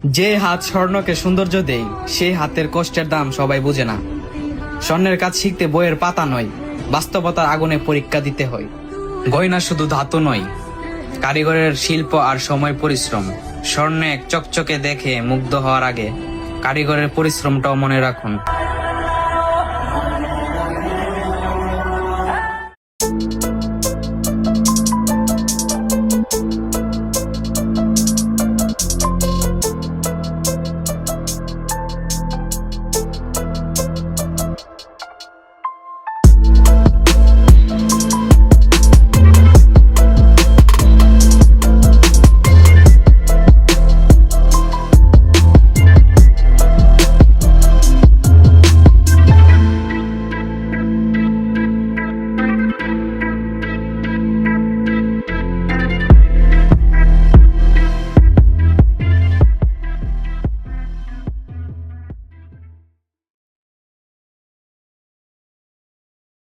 যে হাত স্বর্ণকে সৌন্দর্য দেয় সেই হাতের কষ্টের দাম সবাই বুঝে না। স্বর্ণের কাজ শিখতে বইয়ের পাতা নয়, বাস্তবতার আগুনে পরীক্ষা দিতে হয়। গয়না শুধু ধাতু নয়, কারিগরের শিল্প আর সময় পরিশ্রম। স্বর্ণে চকচকে দেখে মুগ্ধ হওয়ার আগে কারিগরের পরিশ্রমটাও মনে রাখুন।